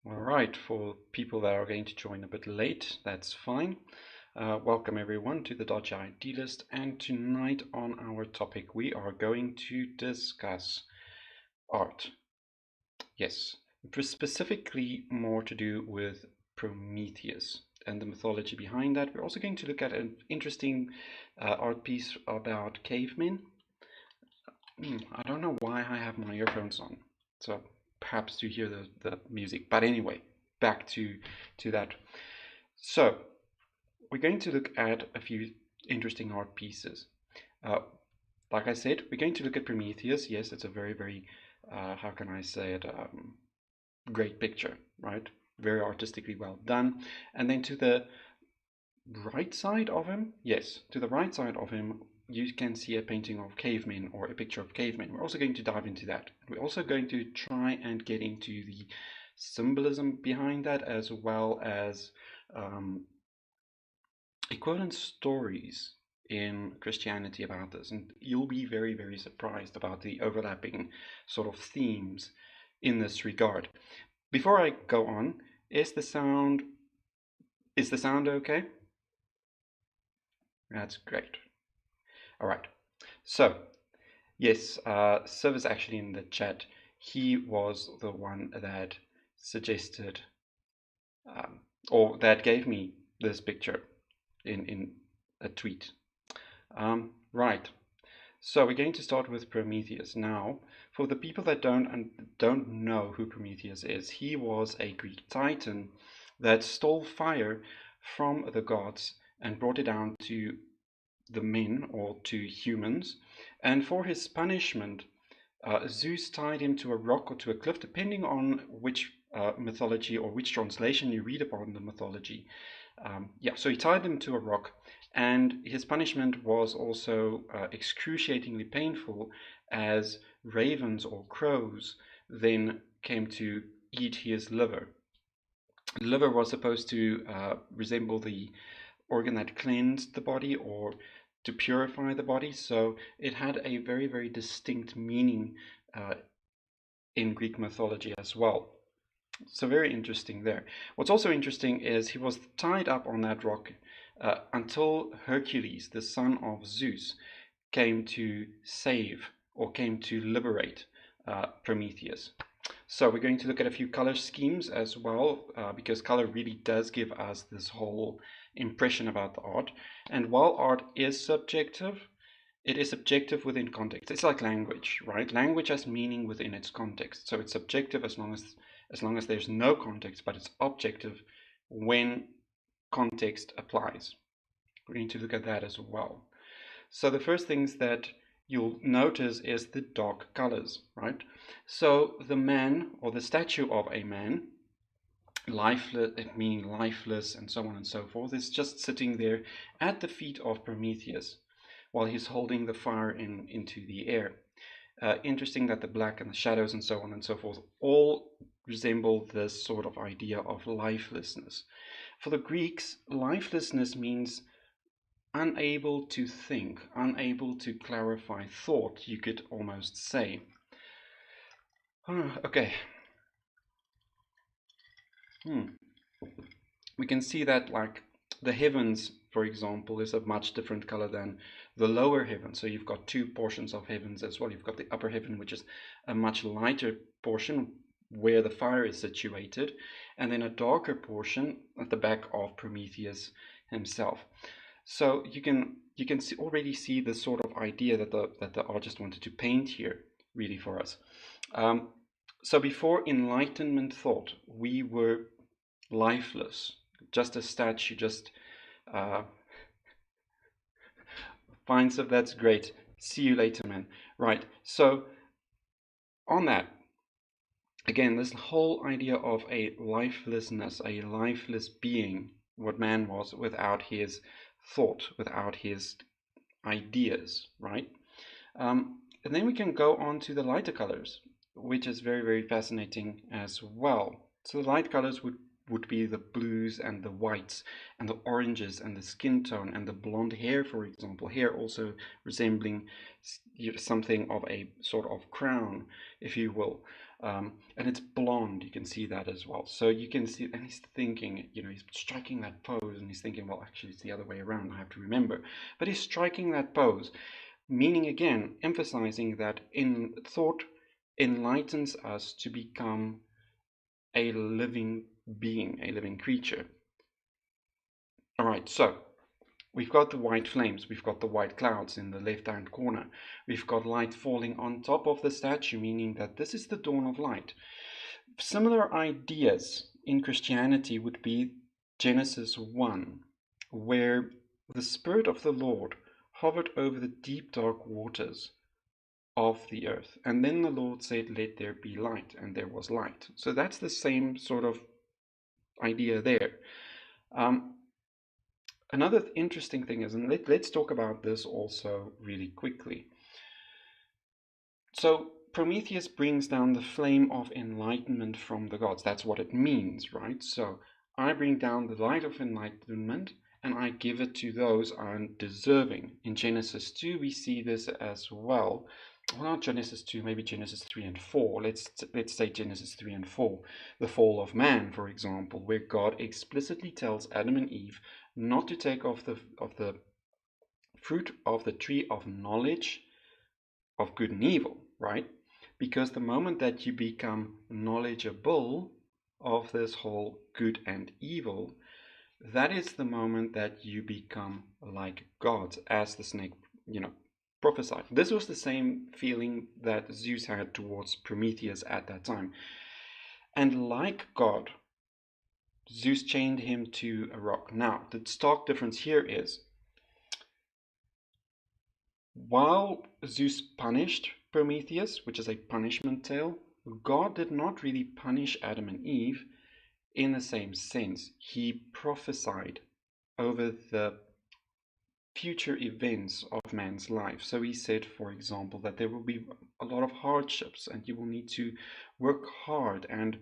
All right, for people that are going to join a bit late, that's fine. Welcome everyone to the Dodgy Idealist, and tonight on our topic we are going to discuss art. Yes, specifically more to do with Prometheus and the mythology behind that. We're also going to look at an interesting art piece about cavemen. I don't know why I have my earphones on, so perhaps to hear the music. But anyway, back to that. So we're going to look at a few interesting art pieces. Uh, like I said, we're going to look at Prometheus. Yes, it's a very, very, how can I say it, great picture, right? Very artistically well done. And then to the right side of him, yes, to the right side of him, you can see a painting of cavemen or a picture of cavemen. We're also going to dive into that. We're also going to try and get into the symbolism behind that, as well as equivalent stories in Christianity about this. And you'll be very, very surprised about the overlapping sort of themes in this regard. Before I go on, is the sound okay? That's great. All right. So, yes, Siv is actually in the chat. He was the one that suggested or that gave me this picture in a tweet. Right. So we're going to start with Prometheus. Now, for the people that don't know who Prometheus is, he was a Greek titan that stole fire from the gods and brought it down to the men or to humans. And for his punishment, Zeus tied him to a rock or to a cliff, depending on which mythology or which translation you read upon the mythology. So he tied him to a rock, and his punishment was also excruciatingly painful, as ravens or crows then came to eat his liver. The liver was supposed to resemble the organ that cleansed the body or to purify the body, so it had a very, very distinct meaning in Greek mythology as well. So very interesting there. What's also interesting is he was tied up on that rock until Hercules, the son of Zeus, came to save or came to liberate Prometheus. So we're going to look at a few color schemes as well, because color really does give us this whole impression about the art. And while art is subjective, it is subjective within context. It's like language, right? Language has meaning within its context. So it's subjective as long as there's no context, but it's objective when context applies. We're going to look at that as well. So the first things that you'll notice is the dark colors, right? So the man or the statue of a man, lifeless, meaning lifeless and so on and so forth, is just sitting there at the feet of Prometheus while he's holding the fire into the air. Interesting that the black and the shadows and so on and so forth all resemble this sort of idea of lifelessness. For the Greeks, lifelessness means unable to think, unable to clarify thought, you could almost say. Okay. We can see that, like, the heavens, for example, is a much different color than the lower heaven. So you've got two portions of heavens as well. You've got the upper heaven, which is a much lighter portion where the fire is situated, and then a darker portion at the back of Prometheus himself. So you can already see the sort of idea that the artist wanted to paint here, really, for us. So before Enlightenment thought, we were lifeless, just a statue, just fine stuff. That's great. See you later, man. Right. So on that, again, this whole idea of a lifelessness, a lifeless being, what man was without his thought, without his ideas, right? And then we can go on to the lighter colors, which is very, very fascinating as well. So the light colors would be the blues and the whites and the oranges and the skin tone and the blonde hair, for example. Hair also resembling something of a sort of crown, if you will. And it's blonde, you can see that as well. So you can see, and he's thinking, he's striking that pose, and he's thinking, well, actually, it's the other way around, I have to remember. But he's striking that pose, meaning, again, emphasizing that in thought enlightens us to become a living being, a living creature. All right, so we've got the white flames, we've got the white clouds in the left-hand corner, we've got light falling on top of the statue, meaning that this is the dawn of light. Similar ideas in Christianity would be Genesis 1, where the Spirit of the Lord hovered over the deep dark waters of the earth. And then the Lord said, let there be light, and there was light. So that's the same sort of idea there. Another interesting thing is, and let's talk about this also really quickly. So Prometheus brings down the flame of enlightenment from the gods. That's what it means, right? So I bring down the light of enlightenment and I give it to those undeserving. In Genesis 2, we see this as well. Well, not Genesis 2, maybe Genesis 3 and 4. Let's say Genesis 3 and 4. The fall of man, for example, where God explicitly tells Adam and Eve not to take of the fruit of the tree of knowledge of good and evil, right? Because the moment that you become knowledgeable of this whole good and evil, that is the moment that you become like God, as the snake, prophesied. This was the same feeling that Zeus had towards Prometheus at that time. And like God, Zeus chained him to a rock. Now, the stark difference here is, while Zeus punished Prometheus, which is a punishment tale, God did not really punish Adam and Eve in the same sense. He prophesied over the future events of man's life. So he said, for example, that there will be a lot of hardships and you will need to work hard, and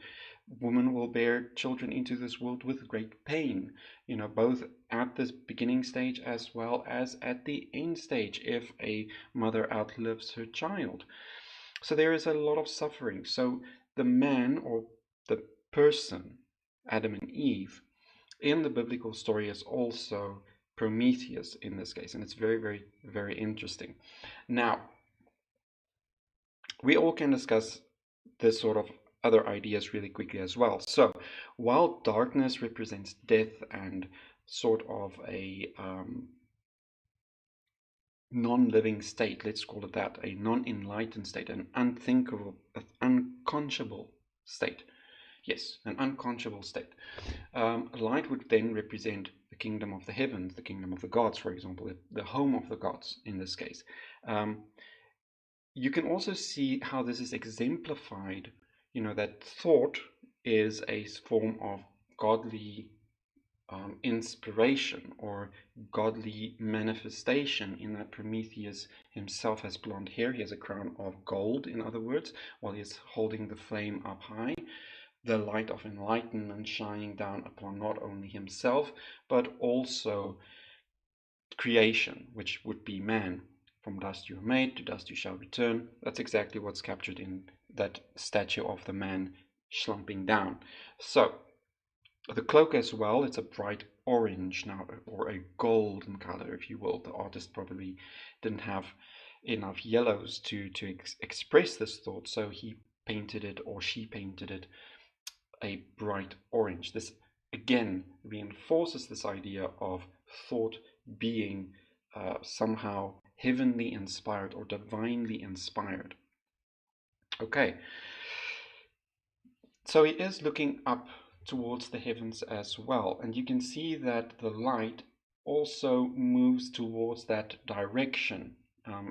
women will bear children into this world with great pain, both at this beginning stage as well as at the end stage if a mother outlives her child. So there is a lot of suffering. So the man, or the person, Adam and Eve, in the biblical story is also Prometheus in this case, and it's very, very, very interesting. Now, we all can discuss this sort of other ideas really quickly as well. So, while darkness represents death and sort of a non-living state, let's call it that, a non-enlightened state, an unthinkable, unconscionable state. Yes, an unconscionable state. Light would then represent the kingdom of the heavens, the kingdom of the gods, for example, the home of the gods in this case. You can also see how this is exemplified, that thought is a form of godly inspiration or godly manifestation, in that Prometheus himself has blonde hair, he has a crown of gold, in other words, while he is holding the flame up high. The light of enlightenment shining down upon not only himself, but also creation, which would be man. From dust you are made, to dust you shall return. That's exactly what's captured in that statue of the man slumping down. So the cloak as well, it's a bright orange now, or a golden color, if you will. The artist probably didn't have enough yellows to express this thought, so he painted it, or she painted it, a bright orange. This again reinforces this idea of thought being somehow heavenly inspired or divinely inspired. Okay, so he is looking up towards the heavens as well, and you can see that the light also moves towards that direction.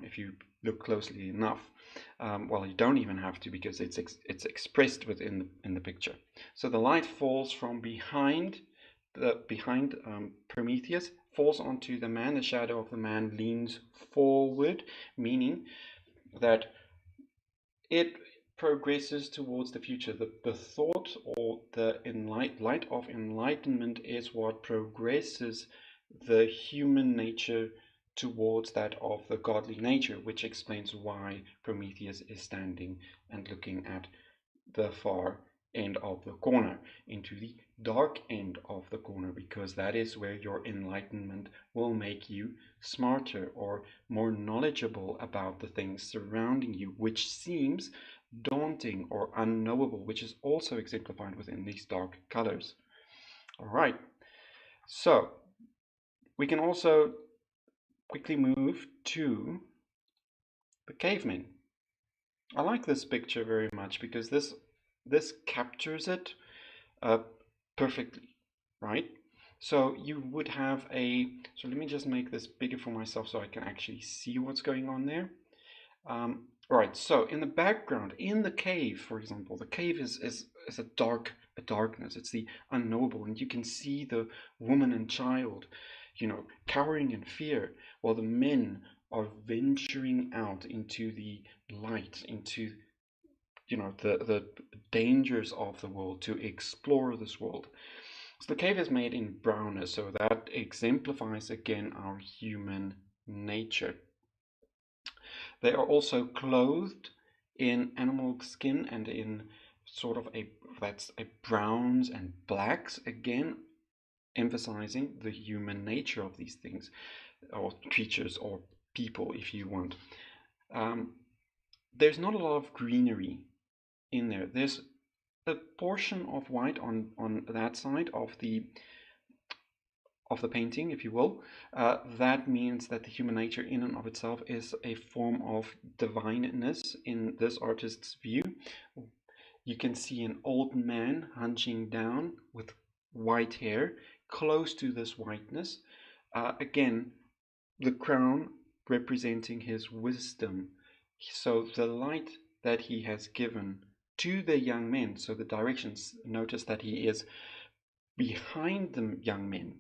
If you look closely enough, well, you don't even have to, because it's expressed within in the picture. So the light falls from behind Prometheus, falls onto the man. The shadow of the man leans forward, meaning that it progresses towards the future. The thought, or the light of enlightenment, is what progresses the human nature towards that of the godly nature, which explains why Prometheus is standing and looking at the far end of the corner, into the dark end of the corner, because that is where your enlightenment will make you smarter or more knowledgeable about the things surrounding you, which seems daunting or unknowable, which is also exemplified within these dark colors. All right, so we can also quickly move to the cavemen. I like this picture very much because this captures it perfectly, right? So you would have so let me just make this bigger for myself so I can actually see what's going on there. All right, so in the background, in the cave, for example, the cave is a darkness. It's the unknowable, and you can see the woman and child, cowering in fear, while the men are venturing out into the light, into the dangers of the world, to explore this world. So the cave is made in brownness, so that exemplifies again our human nature. They are also clothed in animal skin and in sort of that's a browns and blacks, again emphasizing the human nature of these things, or creatures, or people, if you want. There's not a lot of greenery in there. There's a portion of white on that side of the painting, if you will. That means that the human nature in and of itself is a form of divineness in this artist's view. You can see an old man hunching down with white hair, close to this whiteness. Again, the crown representing his wisdom. So the light that he has given to the young men, so the directions, notice that he is behind the young men,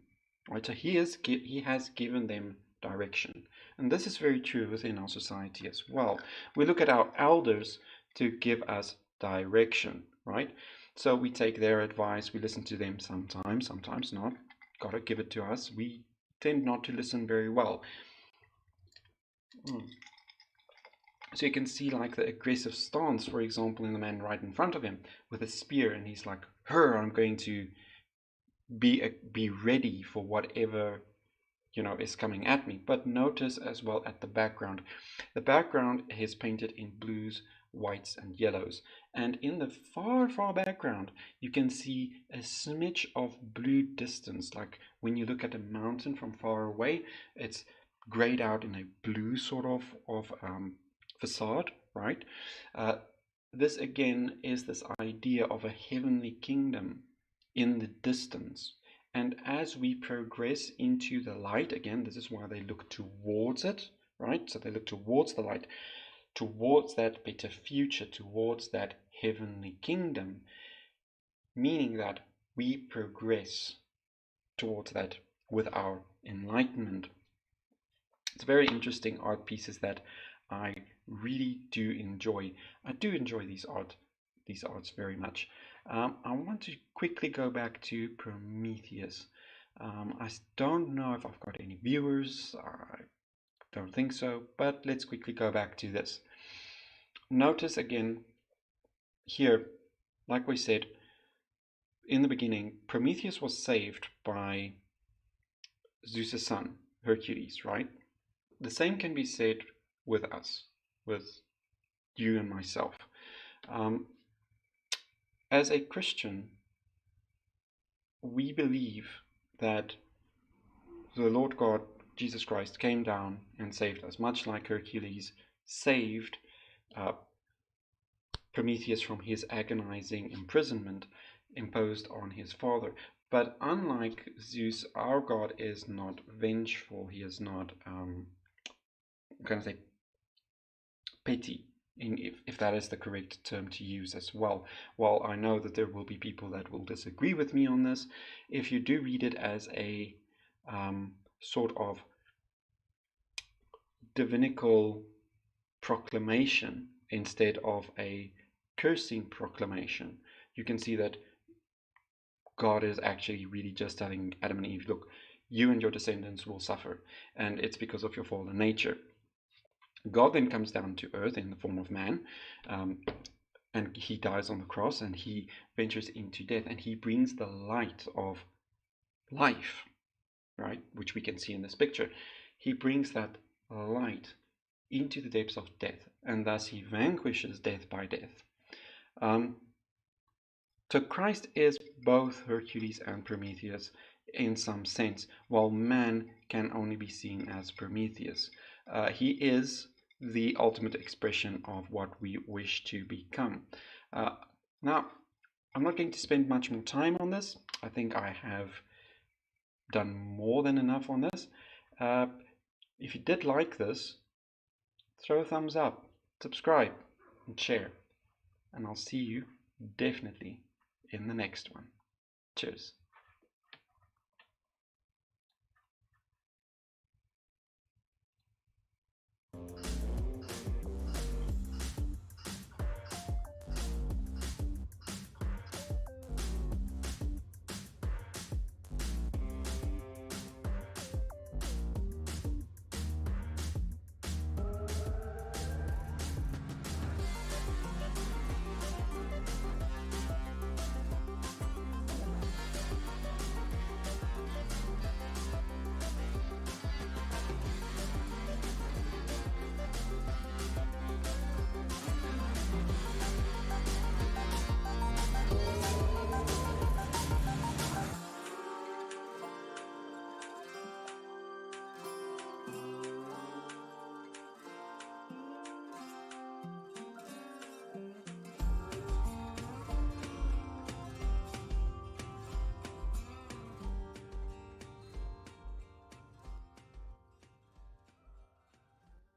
right? So he has given them direction, and this is very true within our society as well. We look at our elders to give us direction, right? So we take their advice, we listen to them sometimes not. Gotta give it to us. We tend not to listen very well. So you can see like the aggressive stance, for example, in the man right in front of him with a spear, and he's like, I'm going to be ready for whatever is coming at me. But notice as well at the background. The background is painted in blues, whites, and yellows. And in the far background, you can see a smidge of blue distance. Like when you look at a mountain from far away, it's grayed out in a blue sort of facade, right? This again is this idea of a heavenly kingdom in the distance. And as we progress into the light, again, this is why they look towards it, right? So they look towards the light, towards that better future, towards that heavenly kingdom, meaning that we progress towards that with our enlightenment. It's very interesting art pieces that I really do enjoy. I do enjoy these arts very much. I want to quickly go back to Prometheus. I don't know if I've got any viewers. I don't think so, but let's quickly go back to this. Notice again here, like we said in the beginning, Prometheus was saved by Zeus's son, Hercules, right? The same can be said with us, with you and myself. As a Christian, we believe that the Lord God, Jesus Christ, came down and saved us, much like Hercules saved Prometheus from his agonizing imprisonment imposed on his father. But unlike Zeus, our God is not vengeful. He is not, I'm going to say, petty, if that is the correct term to use as well. While I know that there will be people that will disagree with me on this, if you do read it as a sort of divinical proclamation instead of a cursing proclamation, you can see that God is actually really just telling Adam and Eve, look, you and your descendants will suffer, and it's because of your fallen nature. God then comes down to earth in the form of man, and he dies on the cross, and he ventures into death, and he brings the light of life, right, which we can see in this picture. He brings that light into the depths of death, and thus he vanquishes death by death. So Christ is both Hercules and Prometheus in some sense, while man can only be seen as Prometheus. He is the ultimate expression of what we wish to become. Now, I'm not going to spend much more time on this. I think I have done more than enough on this. If you did like this, throw a thumbs up, subscribe, and share. And I'll see you definitely in the next one. Cheers.